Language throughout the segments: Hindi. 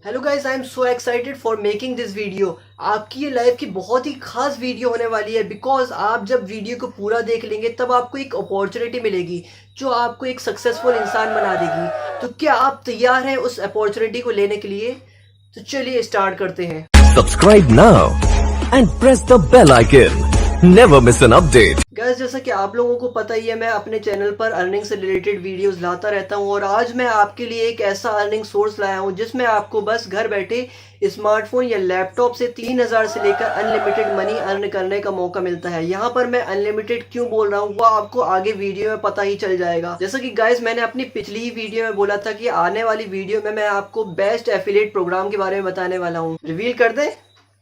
Hello guys, I am so excited for making this video. आपकी ये लाइफ की बहुत ही खास वीडियो होने वाली है बिकॉज आप जब वीडियो को पूरा देख लेंगे तब आपको एक अपॉर्चुनिटी मिलेगी जो आपको एक सक्सेसफुल इंसान बना देगी। तो क्या आप तैयार हैं उस अपॉर्चुनिटी को लेने के लिए? तो चलिए स्टार्ट करते हैं। Subscribe now and press the bell icon. Never miss an update. Guys, जैसा कि आप लोगों को पता ही है, मैं अपने चैनल पर अर्निंग से रिलेटेड वीडियोस लाता रहता हूं और आज मैं आपके लिए एक ऐसा अर्निंग सोर्स लाया हूं जिसमें आपको बस घर बैठे स्मार्टफोन या लैपटॉप से 3000 से लेकर अनलिमिटेड मनी अर्न करने का मौका मिलता है। यहाँ पर मैं अनलिमिटेड क्यों बोल रहा हूँ वो आपको आगे वीडियो में पता ही चल जाएगा। जैसा कि गाइस, मैंने अपनी पिछली ही वीडियो में बोला था कि आने वाली वीडियो में मैं आपको बेस्ट एफिलिएट प्रोग्राम के बारे में बताने वाला हूँ। रिवील कर दें?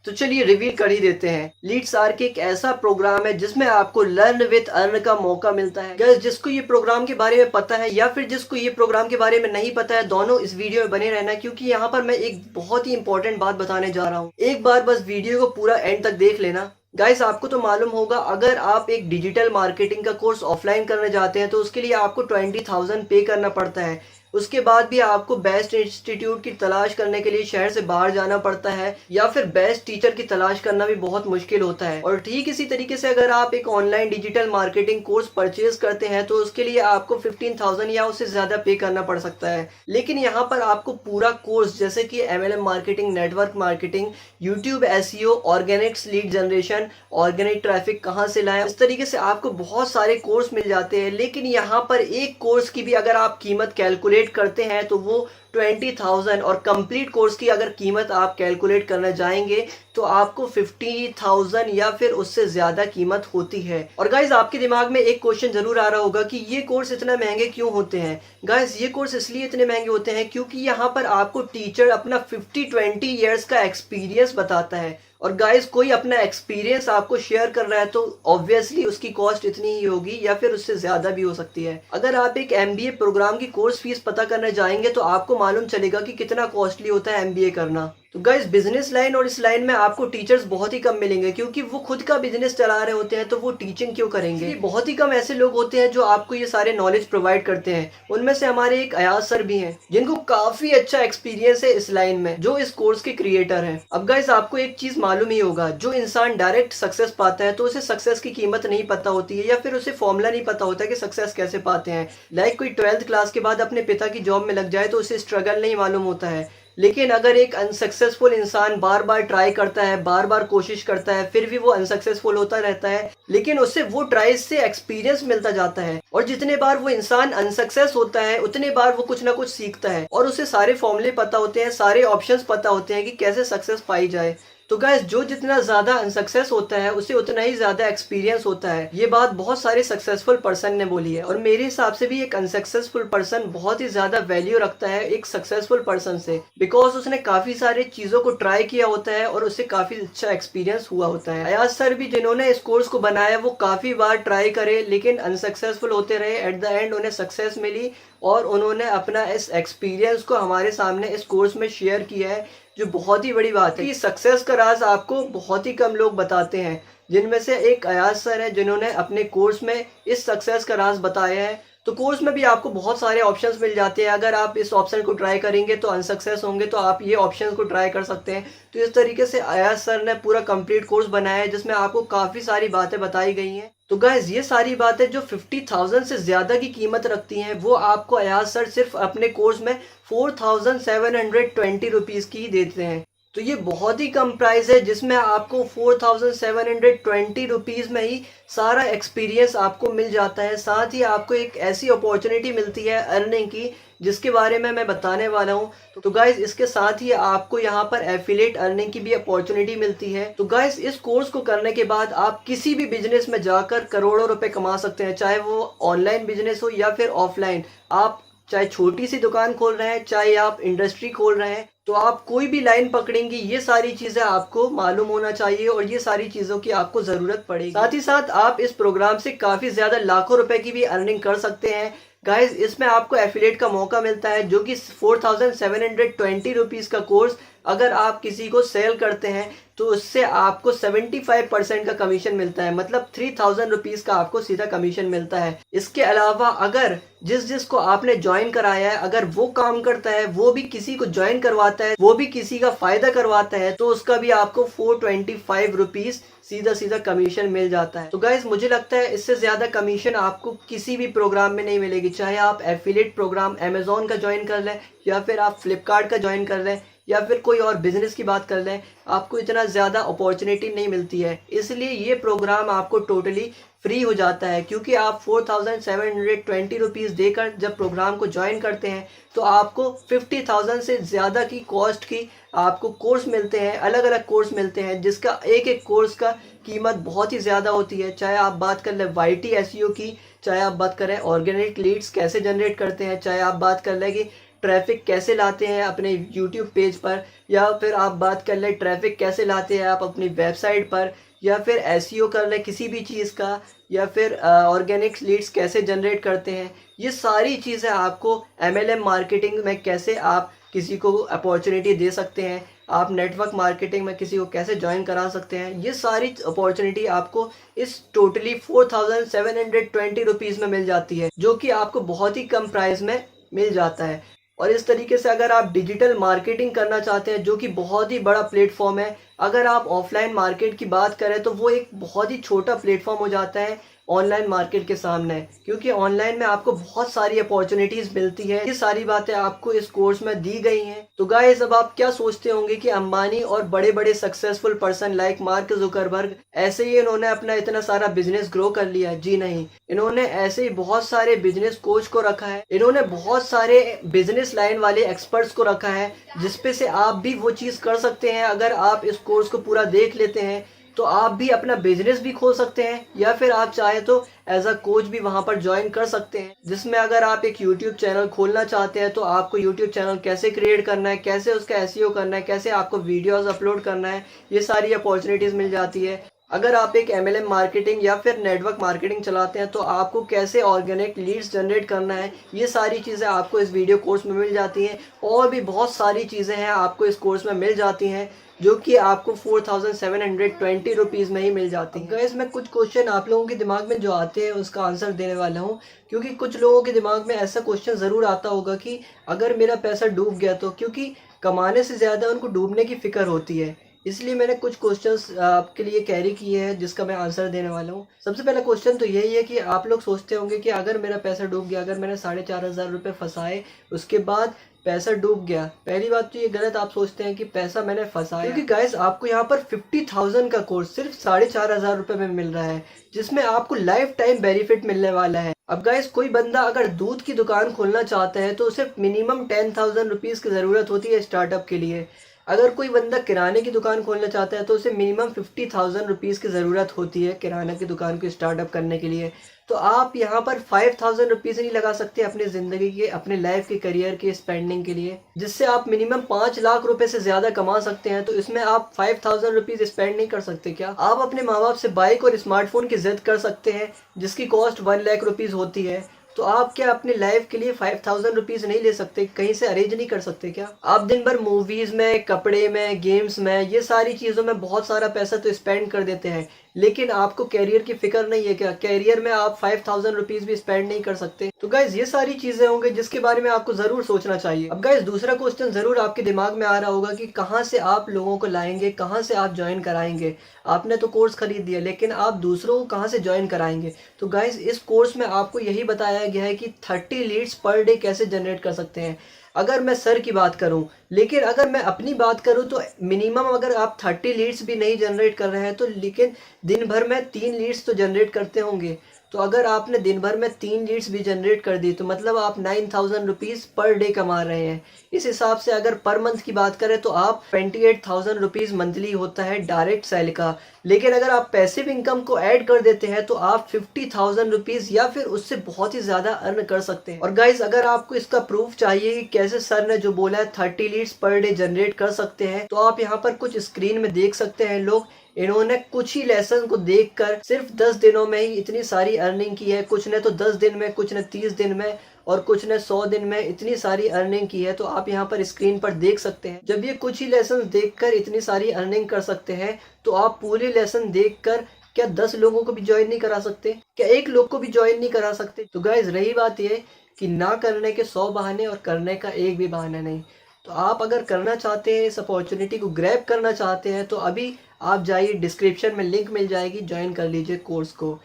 तो चलिए रिवील कर ही देते हैं। लीड्स आर्क एक ऐसा प्रोग्राम है जिसमें आपको लर्न विद अर्न का मौका मिलता है। गाइस, जिसको ये प्रोग्राम के बारे में पता है या फिर जिसको ये प्रोग्राम के बारे में नहीं पता है, दोनों इस वीडियो में बने रहना क्योंकि यहाँ पर मैं एक बहुत ही इंपॉर्टेंट बात बताने जा रहा हूँ। एक बार बस वीडियो को पूरा एंड तक देख लेना। गाइस, आपको तो मालूम होगा, अगर आप एक डिजिटल मार्केटिंग का कोर्स ऑफलाइन करने जाते हैं तो उसके लिए आपको 20,000 पे करना पड़ता है। उसके बाद भी आपको बेस्ट इंस्टीट्यूट की तलाश करने के लिए शहर से बाहर जाना पड़ता है या फिर बेस्ट टीचर की तलाश करना भी बहुत मुश्किल होता है। और ठीक इसी तरीके से अगर आप एक online digital marketing course purchase करते हैं तो उसके लिए आपको 15,000 या उससे ज्यादा पे करना पड़ सकता है। लेकिन यहाँ पर आपको पूरा कोर्स जैसे कि MLM marketing, network marketing, YouTube SEO, Organics lead generation, organic traffic कहाँ से लाएं, इस तरीके से आपको बहुत सारे कोर्स मिल जाते हैं। लेकिन यहाँ पर एक कोर्स की भी अगर आप कीमत कैलकुलेट करते हैं तो वो 20,000 और कंप्लीट कोर्स की अगर कीमत आप कैलकुलेट करने जाएंगे तो आपको 50,000 या फिर उससे ज्यादा कीमत होती है। और गाइज, आपके दिमाग में एक क्वेश्चन जरूर आ रहा होगा कि ये कोर्स इतना महंगे क्यों होते हैं। गाइज, ये कोर्स इसलिए इतने महंगे होते हैं क्योंकि यहाँ पर आपको टीचर अपना 50-20 ईयर्स का एक्सपीरियंस बताता है। और गाइस, कोई अपना एक्सपीरियंस आपको शेयर कर रहा है तो ऑब्वियसली उसकी कॉस्ट इतनी ही होगी या फिर उससे ज्यादा भी हो सकती है। अगर आप एक MBA प्रोग्राम की कोर्स फीस पता करने जाएंगे तो आपको मालूम चलेगा कि कितना कॉस्टली होता है MBA करना। तो गाइस, बिजनेस लाइन और इस लाइन में आपको टीचर्स बहुत ही कम मिलेंगे क्योंकि वो खुद का बिजनेस चला रहे होते हैं तो वो टीचिंग क्यों करेंगे। बहुत ही कम ऐसे लोग होते हैं जो आपको ये सारे नॉलेज प्रोवाइड करते हैं। उनमें से हमारे एक अयाज सर भी हैं जिनको काफी अच्छा एक्सपीरियंस है इस लाइन में, जो इस कोर्स के क्रिएटर हैं। अब गाइस, आपको एक चीज मालूम ही होगा, जो इंसान डायरेक्ट सक्सेस पाता है तो उसे सक्सेस की कीमत नहीं पता होती है या फिर उसे फॉर्मूला नहीं पता होता कि सक्सेस कैसे पाते हैं। लाइक कोई 12th क्लास के बाद अपने पिता की जॉब में लग जाए तो उसे स्ट्रगल नहीं मालूम होता है। लेकिन अगर एक अनसक्सेसफुल इंसान बार बार ट्राई करता है, बार बार कोशिश करता है, फिर भी वो अनसक्सेसफुल होता रहता है, लेकिन उससे वो ट्राई से एक्सपीरियंस मिलता जाता है। और जितने बार वो इंसान अनसक्सेस होता है उतने बार वो कुछ ना कुछ सीखता है और उसे सारे फॉर्मूले पता होते हैं, सारे ऑप्शंस पता होते हैं कि कैसे सक्सेस पाई जाए। तो गाइस, जो जितना ज्यादा अनसक्सेस होता है उसे उतना ही ज्यादा एक्सपीरियंस होता है। ये बात बहुत सारे सक्सेसफुल पर्सन ने बोली है और मेरे हिसाब से भी एक अनसक्सेसफुल पर्सन बहुत ही ज्यादा वैल्यू रखता है एक सक्सेसफुल पर्सन से, बिकॉज उसने काफी सारे चीजों को ट्राई किया होता है और उससे काफी अच्छा एक्सपीरियंस हुआ होता है। अयाज सर भी जिन्होंने इस कोर्स को बनाया वो काफी बार ट्राई करे लेकिन अनसक्सेसफुल होते रहे। एट द एंड उन्हें सक्सेस मिली और उन्होंने अपना इस एक्सपीरियंस को हमारे सामने इस कोर्स में शेयर किया है, जो बहुत ही बड़ी बात है कि सक्सेस का राज आपको बहुत ही कम लोग बताते हैं, जिनमें से एक अयाज सर है जिन्होंने अपने कोर्स में इस सक्सेस का राज बताया है। तो कोर्स में भी आपको बहुत सारे ऑप्शंस मिल जाते हैं। अगर आप इस ऑप्शन को ट्राई करेंगे तो अनसक्सेस होंगे तो आप ये ऑप्शंस को ट्राई कर सकते हैं। तो इस तरीके से अयाज सर ने पूरा कंप्लीट कोर्स बनाया है जिसमें आपको काफी सारी बातें बताई गई हैं। तो गाइज, ये सारी बातें जो 50,000 से ज्यादा की कीमत रखती हैं वो आपको अयाज सर सिर्फ अपने कोर्स में 4,720 रुपीज की देते हैं। तो ये बहुत ही कम प्राइस है जिसमें आपको 4,720 रुपीज में ही सारा एक्सपीरियंस आपको मिल जाता है। साथ ही आपको एक ऐसी अपॉर्चुनिटी मिलती है अर्निंग की जिसके बारे में मैं बताने वाला हूँ। तो गाइज, इसके साथ ही आपको यहाँ पर एफिलिएट अर्निंग की भी अपॉर्चुनिटी मिलती है। तो गाइज, इस कोर्स को करने के बाद आप किसी भी बिजनेस में जाकर करोड़ों रुपए कमा सकते हैं, चाहे वो ऑनलाइन बिजनेस हो या फिर ऑफलाइन। आप चाहे छोटी सी दुकान खोल रहे हैं, चाहे आप इंडस्ट्री खोल रहे हैं, तो आप कोई भी लाइन पकड़ेंगे, ये सारी चीजें आपको मालूम होना चाहिए और ये सारी चीजों की आपको जरूरत पड़ेगी। साथ ही साथ आप इस प्रोग्राम से काफी ज्यादा लाखों रुपए की भी अर्निंग कर सकते हैं। गाइज, इसमें आपको एफिलिएट का मौका मिलता है जो कि 4,720 रुपीज का कोर्स अगर आप किसी को सेल करते हैं तो उससे आपको 75% का कमीशन मिलता है, मतलब 3000 रुपीज़ का आपको सीधा कमीशन मिलता है। इसके अलावा अगर जिसको आपने ज्वाइन कराया है अगर वो काम करता है, वो भी किसी को ज्वाइन करवाता है, वो भी किसी का फायदा करवाता है, तो उसका भी आपको 425 रुपीज़ सीधा सीधा कमीशन मिल जाता है। तो गाइज मुझे लगता है इससे ज़्यादा कमीशन आपको किसी भी प्रोग्राम में नहीं मिलेगी, चाहे आप एफिलिएट प्रोग्राम अमेजोन का ज्वाइन कर लें या फिर आप फ्लिपकार्ट का ज्वाइन कर लें या फिर कोई और बिजनेस की बात कर लें, आपको इतना ज़्यादा अपॉर्चुनिटी नहीं मिलती है। इसलिए ये प्रोग्राम आपको टोटली फ्री हो जाता है, क्योंकि आप 4720 रुपीज़ देकर जब प्रोग्राम को ज्वाइन करते हैं तो आपको 50,000 से ज़्यादा की कॉस्ट की आपको कोर्स मिलते हैं, अलग अलग कोर्स मिलते हैं, जिसका एक एक कोर्स का कीमत बहुत ही ज़्यादा होती है। चाहे आप बात कर लें YT SEO की, चाहे आप बात करें ऑर्गेनिक लीड्स कैसे जनरेट करते हैं, चाहे आप बात कर लें कि ट्रैफिक कैसे लाते हैं अपने यूट्यूब पेज पर, या फिर आप बात कर लें ट्रैफिक कैसे लाते हैं आप अपनी वेबसाइट पर, या फिर SEO कर लें किसी भी चीज़ का, या फिर ऑर्गेनिक लीड्स कैसे जनरेट करते हैं। ये सारी चीज़ें आपको MLM मार्केटिंग में कैसे आप किसी को अपॉर्चुनिटी दे सकते हैं, आप नेटवर्क मार्केटिंग में किसी को कैसे ज्वाइन करा सकते हैं, ये सारी अपॉर्चुनिटी आपको इस टोटली 4720 रुपीज़ में मिल जाती है, जो कि आपको बहुत ही कम प्राइस में मिल जाता है। और इस तरीके से अगर आप डिजिटल मार्केटिंग करना चाहते हैं, जो कि बहुत ही बड़ा प्लेटफॉर्म है, अगर आप ऑफलाइन मार्केट की बात करें तो वो एक बहुत ही छोटा प्लेटफॉर्म हो जाता है ऑनलाइन मार्केट के सामने, क्योंकि ऑनलाइन में आपको बहुत सारी अपॉर्चुनिटीज़ मिलती है। ये सारी बातें आपको इस कोर्स में दी गई हैं। तो गाइस, अब आप क्या सोचते होंगे कि अंबानी और बड़े बड़े successful person like mark Zuckerberg ऐसे ही इन्होंने अपना इतना सारा बिजनेस ग्रो कर लिया? जी नहीं, इन्होंने ऐसे ही बहुत सारे बिजनेस कोच को रखा है, इन्होंने बहुत सारे बिजनेस लाइन वाले एक्सपर्ट्स को रखा है, जिसपे से आप भी वो चीज़ कर सकते हैं। अगर आप इस कोर्स को पूरा देख लेते हैं तो आप भी अपना बिजनेस भी खोल सकते हैं, या फिर आप चाहे तो एज अ कोच भी वहां पर ज्वाइन कर सकते हैं, जिसमें अगर आप एक यूट्यूब चैनल खोलना चाहते हैं तो आपको यूट्यूब चैनल कैसे क्रिएट करना है, कैसे उसका SEO करना है, कैसे आपको वीडियोस अपलोड करना है, ये सारी अपॉर्चुनिटीज़ मिल जाती है। अगर आप एक MLM मार्केटिंग या फिर नेटवर्क मार्केटिंग चलाते हैं तो आपको कैसे ऑर्गेनिक लीड्स जनरेट करना है, ये सारी चीज़ें आपको इस वीडियो कोर्स में मिल जाती हैं। और भी बहुत सारी चीज़ें हैं आपको इस कोर्स में मिल जाती हैं, जो कि आपको 4720 रुपीज़ में ही मिल जाती है। गाइस, मैं कुछ क्वेश्चन आप लोगों के दिमाग में जो आते हैं उसका आंसर देने वाला हूँ, क्योंकि कुछ लोगों के दिमाग में ऐसा क्वेश्चन ज़रूर आता होगा कि अगर मेरा पैसा डूब गया तो, क्योंकि कमाने से ज़्यादा उनको डूबने की फ़िक्र होती है। इसलिए मैंने कुछ क्वेश्चंस आपके लिए कैरी किए हैं जिसका मैं आंसर देने वाला हूँ। सबसे पहला क्वेश्चन तो यही है कि आप लोग सोचते होंगे कि अगर मेरा पैसा डूब गया, अगर मैंने 4500 रुपये फंसाए उसके बाद पैसा डूब गया। पहली बात तो ये गलत आप सोचते हैं कि पैसा मैंने फंसाया, क्योंकि गाइस आपको यहाँ पर 50,000 का कोर्स सिर्फ 4500 रुपये में मिल रहा है, जिसमें आपको लाइफ टाइम बेनिफिट मिलने वाला है। अब गाइस, कोई बंदा अगर दूध की दुकान खोलना चाहता है तो उसे मिनिमम 10,000 रुपीज़ की ज़रूरत होती है स्टार्टअप के लिए। अगर कोई बंदा किराने की दुकान खोलना चाहता है तो उसे मिनिमम 50,000 रुपीज़ की ज़रूरत होती है किराना की दुकान को स्टार्टअप करने के लिए। तो आप यहाँ पर 5,000 रुपीज़ नहीं लगा सकते अपनी ज़िंदगी के, अपने लाइफ के, करियर के स्पेंडिंग के लिए, जिससे आप मिनिमम 5 लाख रुपए से ज़्यादा कमा सकते हैं। तो इसमें आप 5,000 रुपीज़ स्पेंड नहीं कर सकते क्या? आप अपने माँ बाप से बाइक और स्मार्टफोन की जिद कर सकते हैं जिसकी कॉस्ट 1 लाख रुपीज़ होती है। तो आप क्या अपने लाइफ के लिए 5,000 रुपीज़ नहीं ले सकते? कहीं से अरेंज नहीं कर सकते क्या? आप दिन भर मूवीज़ में, कपड़े में, गेम्स में, ये सारी चीज़ों में बहुत सारा पैसा तो स्पेंड कर देते हैं, लेकिन आपको कैरियर की फिक्र नहीं है क्या? कैरियर में आप 5,000 रुपीज़ भी स्पेंड नहीं कर सकते? तो गाइज, ये सारी चीज़ें होंगी जिसके बारे में आपको ज़रूर सोचना चाहिए। अब गाइज, दूसरा क्वेश्चन ज़रूर आपके दिमाग में आ रहा होगा कि कहाँ से आप लोगों को लाएंगे, कहाँ से आप ज्वाइन कराएंगे? आपने तो कोर्स खरीद दिया, लेकिन आप दूसरों को कहाँ से ज्वाइन कराएंगे? तो गाइज, इस कोर्स में आपको यही बताया गया है कि 30 लीड्स पर डे कैसे जनरेट कर सकते हैं। अगर मैं सर की बात करूं, लेकिन अगर मैं अपनी बात करूं तो मिनिमम अगर आप 30 लीड्स भी नहीं जनरेट कर रहे हैं तो लेकिन दिन भर में 3 लीड्स तो जनरेट करते होंगे। तो अगर आपने दिन भर में 3 लीड्स भी जनरेट कर दी तो मतलब आप 9,000 रुपीज़ पर डे कमा रहे हैं। इस हिसाब से अगर पर मंथ की बात करें तो आप 28,000 रुपीज़ मंथली होता है डायरेक्ट सेल का। लेकिन अगर आप पैसिव इनकम को ऐड कर देते हैं तो आप 50,000 रुपीज़ या फिर उससे बहुत ही ज़्यादा अर्न कर सकते हैं। और गाइज, अगर आपको इसका प्रूफ चाहिए कि कैसे सर ने जो बोला है 30 लीड्स पर डे जनरेट कर सकते हैं, तो आप यहाँ पर कुछ स्क्रीन में देख सकते हैं। लोग इन्होंने कुछ ही लेसन को देखकर सिर्फ 10 दिनों में ही इतनी सारी अर्निंग की है। कुछ ने तो 10 दिन में, कुछ ने 30 दिन में, और कुछ ने 100 दिन में इतनी सारी अर्निंग की है। तो आप यहाँ पर स्क्रीन पर देख सकते हैं। जब ये कुछ ही लेसन देखकर इतनी सारी अर्निंग कर सकते हैं तो आप पूरे लेसन देखकर क्या 10 लोगों को भी ज्वाइन नहीं करा सकते? क्या एक लोग को भी ज्वाइन नहीं करा सकते? तो गाइज रही बात ये कि ना करने के 100 बहाने और करने का एक भी बहाना नहीं। तो आप अगर करना चाहते हैं, इस अपॉर्चुनिटी को ग्रैब करना चाहते हैं, तो अभी आप जाइए, डिस्क्रिप्शन में लिंक मिल जाएगी, ज्वाइन कर लीजिए कोर्स को।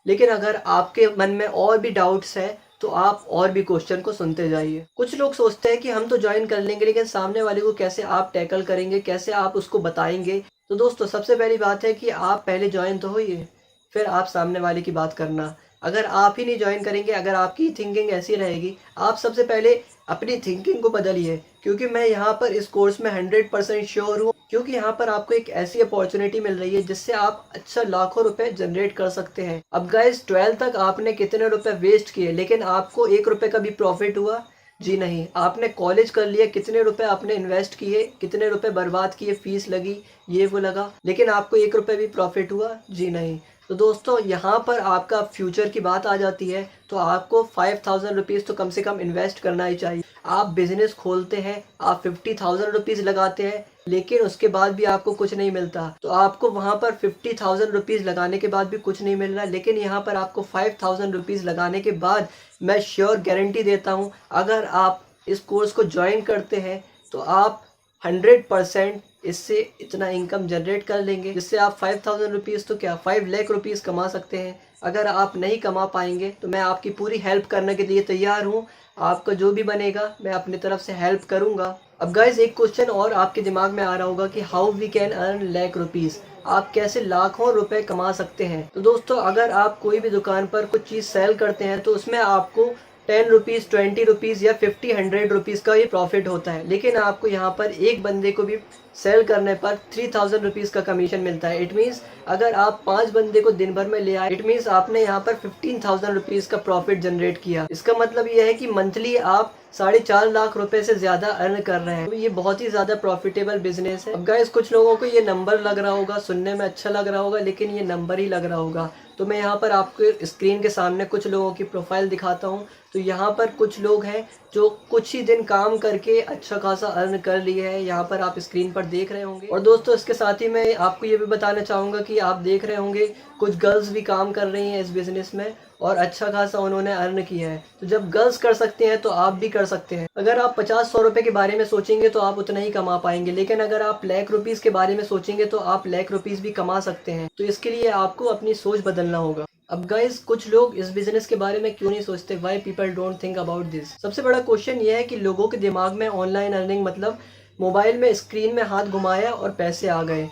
लेकिन अगर आपके मन में और भी डाउट्स है तो आप और भी क्वेश्चन को सुनते जाइए। कुछ लोग सोचते हैं कि हम तो ज्वाइन कर लेंगे, लेकिन सामने वाले को कैसे आप टैकल करेंगे, कैसे आप उसको बताएंगे? तो दोस्तों सबसे पहली बात है कि आप पहले ज्वाइन तो होइए, फिर आप सामने वाले की बात करना। अगर आप ही नहीं ज्वाइन करेंगे, अगर आपकी थिंकिंग ऐसी रहेगी, आप सबसे पहले अपनी थिंकिंग को बदलिए। क्योंकि मैं यहाँ पर इस कोर्स में 100% श्योर हूँ, क्योंकि यहाँ पर आपको एक ऐसी अपॉर्चुनिटी मिल रही है जिससे आप अच्छा लाखों रुपए जनरेट कर सकते हैं। अब गाइस 12 तक आपने कितने रुपए वेस्ट किए, लेकिन आपको 1 रुपए का भी प्रॉफिट हुआ? जी नहीं। आपने कॉलेज कर लिया, कितने रुपए आपने इन्वेस्ट किए, कितने रुपए बर्बाद किए, फीस लगी, ये वो लगा, लेकिन आपको 1 रुपए भी प्रॉफिट हुआ? जी नहीं। तो दोस्तों यहाँ पर आपका फ्यूचर की बात आ जाती है, तो आपको 5000 रुपीज़ तो कम से कम इन्वेस्ट करना ही चाहिए। आप बिजनेस खोलते हैं, आप 50,000 रुपीज़ लगाते हैं, लेकिन उसके बाद भी आपको कुछ नहीं मिलता। तो आपको वहाँ पर 50,000 रुपीज़ लगाने के बाद भी कुछ नहीं मिल रहा, लेकिन यहाँ पर आपको 5000 रुपीज़ लगाने के बाद मैं श्योर गारंटी देता हूँ, अगर आप इस कोर्स को ज्वाइन करते हैं तो आप 100% इससे इतना इनकम जनरेट कर लेंगे, जिससे आप 5000 रुपीज़ तो क्या 5 लाख रुपीज़ कमा सकते हैं। अगर आप नहीं कमा पाएंगे तो मैं आपकी पूरी हेल्प करने के लिए तैयार हूँ। आपका जो भी बनेगा मैं अपनी तरफ से हेल्प करूँगा। अब गाइज एक क्वेश्चन और आपके दिमाग में आ रहा होगा कि how we can earn lakh rupees, आप कैसे लाखों रुपए कमा सकते हैं? तो दोस्तों अगर आप कोई भी दुकान पर कुछ चीज़ सेल करते हैं तो उसमें आपको 10 रुपीज़, 20 रुपीज़ या 50, 100 रुपीज़ का ही प्रॉफिट होता है, लेकिन आपको यहाँ पर एक बंदे को भी सेल करने पर 3000 रुपीज़ का कमीशन मिलता है। इट मीन्स अगर आप 5 बंदे को दिन भर में ले आए, इट मीन्स आपने यहाँ पर 15,000 रुपीज़ का प्रॉफिट जनरेट किया। इसका मतलब ये है कि मंथली आप 4.5 लाख रुपए से ज्यादा अर्न कर रहे हैं। तो ये बहुत ही ज्यादा प्रॉफिटेबल बिजनेस है। अब गाइस कुछ लोगों को ये नंबर लग रहा होगा, सुनने में अच्छा लग रहा होगा, लेकिन ये नंबर ही लग रहा होगा। तो मैं यहाँ पर आपको स्क्रीन के सामने कुछ लोगों की प्रोफाइल दिखाता हूँ। तो यहाँ पर कुछ लोग हैं जो कुछ ही दिन काम करके अच्छा खासा अर्न कर लिए हैं, यहाँ पर आप स्क्रीन पर देख रहे होंगे। और दोस्तों इसके साथ ही मैं आपको ये भी बताना चाहूँगा कि आप देख रहे होंगे कुछ गर्ल्स भी काम कर रही हैं इस बिज़नेस में और अच्छा खासा उन्होंने अर्न किया है। तो जब गर्ल्स कर सकते हैं तो आप भी कर सकते हैं। अगर आप 50-100 रुपए के बारे में सोचेंगे तो आप उतना ही कमा पाएंगे, लेकिन अगर आप लाख रुपीज़ के बारे में सोचेंगे तो आप लाख रुपीज़ भी कमा सकते हैं। तो इसके लिए आपको अपनी सोच बदलना होगा। अब गाइस कुछ लोग इस बिजनेस के बारे में क्यों नहीं सोचते, why people don't think about this. सबसे बड़ा क्वेश्चन ये है कि लोगों के दिमाग में ऑनलाइन अर्निंग मतलब मोबाइल में स्क्रीन में हाथ घुमाया और पैसे आ गए,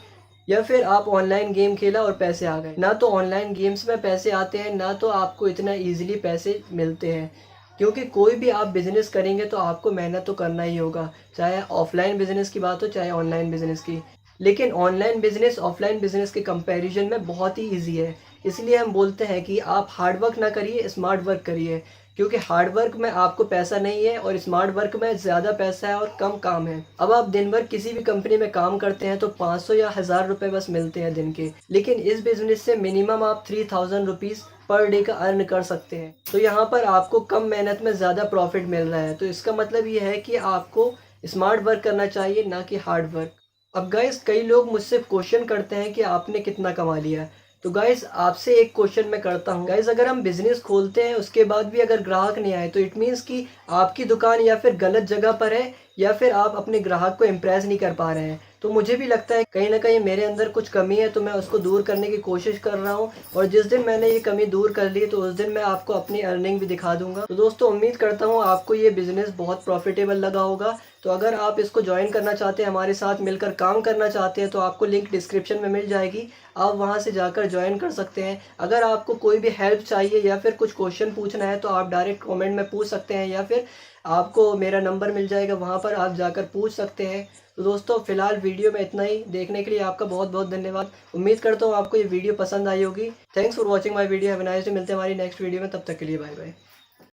या फिर आप ऑनलाइन गेम खेला और पैसे आ गए। ना तो ऑनलाइन गेम्स में पैसे आते हैं, ना तो आपको इतना इजीली पैसे मिलते हैं। क्योंकि कोई भी आप बिजनेस करेंगे तो आपको मेहनत तो करना ही होगा, चाहे ऑफलाइन बिजनेस की बात हो चाहे ऑनलाइन बिजनेस की। लेकिन ऑनलाइन बिजनेस ऑफलाइन बिजनेस के कंपैरिजन में बहुत ही ईजी है। इसलिए हम बोलते हैं कि आप हार्ड वर्क ना करिए, स्मार्ट वर्क करिए। क्योंकि हार्ड वर्क में आपको पैसा नहीं है और स्मार्ट वर्क में ज़्यादा पैसा है और कम काम है। अब आप दिन भर किसी भी कंपनी में काम करते हैं तो 500 या 1000 रुपये बस मिलते हैं दिन के, लेकिन इस बिजनेस से मिनिमम आप 3000 रुपीज़ पर डे का अर्न कर सकते हैं। तो यहाँ पर आपको कम मेहनत में ज़्यादा प्रॉफिट मिल रहा है। तो इसका मतलब ये है कि आपको स्मार्ट वर्क करना चाहिए, ना कि हार्ड वर्क। अब गाइस कई लोग मुझसे क्वेश्चन करते हैं कि आपने कितना कमा लिया। तो गाइस आपसे एक क्वेश्चन मैं करता हूँ। गाइस अगर हम बिजनेस खोलते हैं उसके बाद भी अगर ग्राहक नहीं आए तो इट मीन्स कि आपकी दुकान या फिर गलत जगह पर है, या फिर आप अपने ग्राहक को इम्प्रेस नहीं कर पा रहे हैं। तो मुझे भी लगता है कहीं ना कहीं मेरे अंदर कुछ कमी है, तो मैं उसको दूर करने की कोशिश कर रहा हूँ। और जिस दिन मैंने ये कमी दूर कर ली तो उस दिन मैं आपको अपनी अर्निंग भी दिखा दूंगा। तो दोस्तों उम्मीद करता हूँ आपको ये बिजनेस बहुत प्रॉफिटेबल लगा होगा। तो अगर आप इसको ज्वाइन करना चाहते हैं, हमारे साथ मिलकर काम करना चाहते हैं, तो आपको लिंक डिस्क्रिप्शन में मिल जाएगी, आप वहां से जाकर ज्वाइन कर सकते हैं। अगर आपको कोई भी हेल्प चाहिए या फिर कुछ क्वेश्चन पूछना है तो आप डायरेक्ट कमेंट में पूछ सकते हैं, या फिर आपको मेरा नंबर मिल जाएगा, वहां पर आप जाकर पूछ सकते हैं। तो दोस्तों फिलहाल वीडियो में इतना ही। देखने के लिए आपका बहुत बहुत धन्यवाद। उम्मीद करता हूँ आपको ये वीडियो पसंद आई होगी। Thanks for watching my video. Have a nice day. मिलते हैं हमारी नेक्स्ट वीडियो में, तब तक के लिए बाय बाय।